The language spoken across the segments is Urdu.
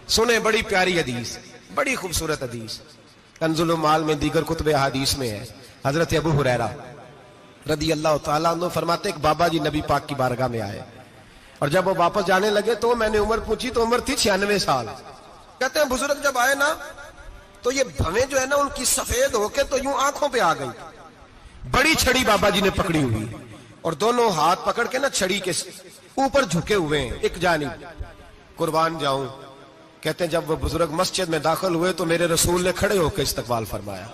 سنیں بڑی پیاری حدیث، بڑی خوبصورت حدیث، کنزُ المال میں دیگر کتب احادیث میں ہے۔ حضرت ابو ہریرہ رضی اللہ تعالیٰ عنہ فرماتے ایک بابا جی نبی پاک کی بارگاہ میں آئے، اور جب وہ واپس جانے لگے تو میں نے عمر پوچھی تو عمر تھی 96 سال۔ کہتے ہیں بزرگ جب آئے نا تو یہ بھویں جو ہے نا ان کی سفید ہو کے تو یوں آنکھوں پہ آ گئی، بڑی چھڑی بابا جی نے پکڑی ہوئی اور دونوں ہاتھ پکڑ کے نا چھڑی کے اوپر جھکے ہوئے ہیں ایک جانب، قربان جاؤں۔ کہتے ہیں جب وہ بزرگ مسجد میں داخل ہوئے تو میرے رسول نے کھڑے ہو کے استقبال فرمایا،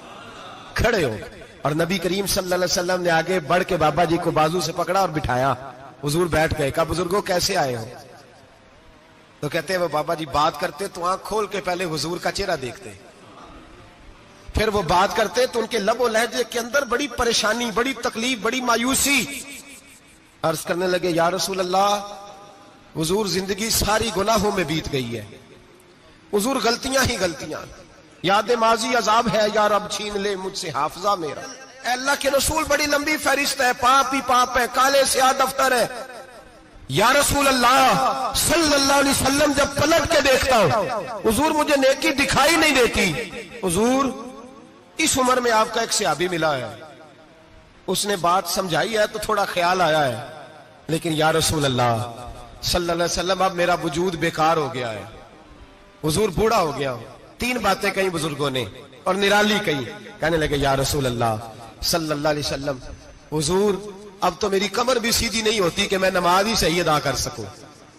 کھڑے ہو، اور نبی کریم صلی اللہ علیہ وسلم نے آگے بڑھ کے بابا جی کو بازو سے پکڑا اور بٹھایا۔ حضور بیٹھ گئے، کہا بزرگوں کیسے آئے ہو؟ تو کہتے ہیں وہ بابا جی بات کرتے تو آنکھ کھول کے پہلے حضور کا چہرہ دیکھتے، پھر وہ بات کرتے تو ان کے لب و لہجے کے اندر بڑی پریشانی، بڑی تکلیف، بڑی مایوسی۔ عرض کرنے لگے یا رسول اللہ، حضور زندگی ساری گناہوں میں بیت گئی ہے، حضور غلطیاں ہی غلطیاں، یاد ماضی عذاب ہے، یا رب چھین لے مجھ سے حافظہ میرا۔ اے اللہ کے رسول بڑی لمبی فہرست ہے، پاپ ہی پاپ ہے، کالے سیاہ دفتر ہے۔ یا رسول اللہ صلی اللہ علیہ وسلم جب پلٹ کے دیکھتا ہوں حضور مجھے نیکی دکھائی نہیں دیتی۔ حضور اس عمر میں آپ کا ایک صحابی ملا ہے، اس نے بات سمجھائی ہے تو تھوڑا خیال آیا ہے، لیکن یا رسول اللہ صلی اللہ علیہ وسلم اب میرا وجود بیکار ہو گیا ہے، حضور بوڑھا ہو گیا ہوں۔ 3 باتیں کہیں بزرگوں نے اور نرالی کہیں، کہنے لگے یا رسول اللہ صلی اللہ علیہ وسلم، حضور اب تو میری کمر بھی سیدھی نہیں ہوتی کہ میں نماز ہی صحیح ادا کر سکوں،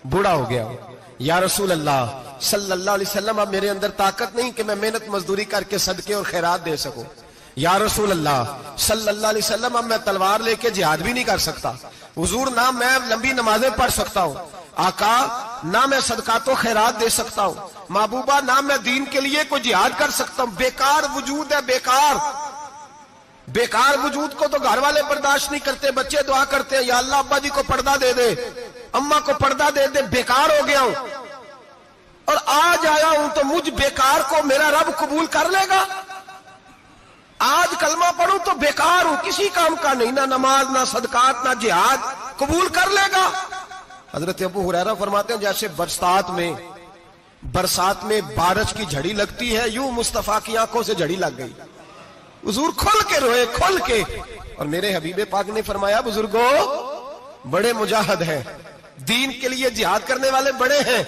بوڑھا ہو گیا ہوں۔ یا رسول اللہ صلی اللہ علیہ وسلم اب میرے اندر طاقت نہیں کہ میں محنت مزدوری کر کے صدقے اور خیرات دے سکوں۔ یا رسول اللہ صلی اللہ علیہ وسلم اب میں تلوار لے کے جہاد بھی نہیں کر سکتا، حضور نہ میں لمبی نمازیں پڑھ سکتا ہوں، آقا نہ میں صدقات و خیرات دے سکتا ہوں، محبوبہ نہ میں دین کے لیے کوئی جہاد کر سکتا ہوں، بیکار وجود ہے، بیکار۔ بیکار وجود کو تو گھر والے برداشت نہیں کرتے، بچے دعا کرتے ہیں یا اللہ ابا جی کو پردہ دے دے، اماں کو پردہ دے دے، بیکار ہو گیا ہوں اور آج آیا ہوں تو مجھ بیکار کو میرا رب قبول کر لے گا؟ آج کلمہ پڑھوں تو بیکار ہوں، کسی کام کا نہیں، نہ نماز نہ صدقات نہ جہاد، قبول کر لے گا؟ حضرت ابو ہریرہ فرماتے ہیں جیسے برسات میں بارش کی جھڑی لگتی ہے، یوں مصطفیٰ کی آنکھوں سے جھڑی لگ گئی، حضور کھل کے روئے، کھل کے۔ اور میرے حبیب پاک نے فرمایا بزرگوں بڑے مجاہد ہیں، دین کے لیے جہاد کرنے والے بڑے ہیں،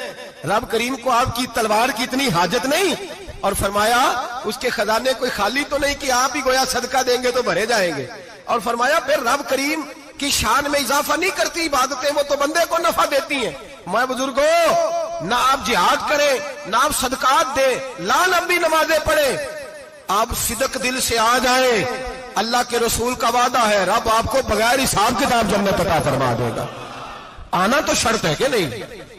رب کریم کو آپ کی تلوار کی اتنی حاجت نہیں، اور فرمایا اس کے خزانے کوئی خالی تو نہیں کہ آپ ہی گویا صدقہ دیں گے تو بھرے جائیں گے، اور فرمایا پھر رب کریم کی شان میں اضافہ نہیں کرتی عبادتیں، وہ تو بندے کو نفع دیتی ہیں۔ میں بزرگوں نہ آپ جہاد کریں نہ آپ صدقات دیں، لا لمبی نمازیں پڑھیں، آپ صدق دل سے آ جائیں، اللہ کے رسول کا وعدہ ہے رب آپ کو بغیر حساب کتاب جنت عطا فرما دے گا۔ آنا تو شرط ہے کہ نہیں؟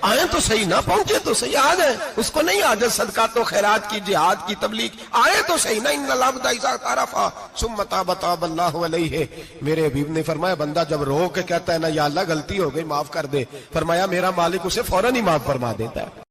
آئیں تو صحیح، نہ پہنچے تو صحیح، آ جائیں، اس کو نہیں آجائے صدقات و خیرات کی، جہاد کی تبلیغ، آئے تو صحیح نا۔ ان العبد اذا اعترف ثم تاب تاب اللہ علیہ۔ میرے حبیب نے فرمایا بندہ جب رو کے کہتا ہے نا یا اللہ غلطی ہو گئی معاف کر دے، فرمایا میرا مالک اسے فوراً ہی معاف فرما دیتا ہے۔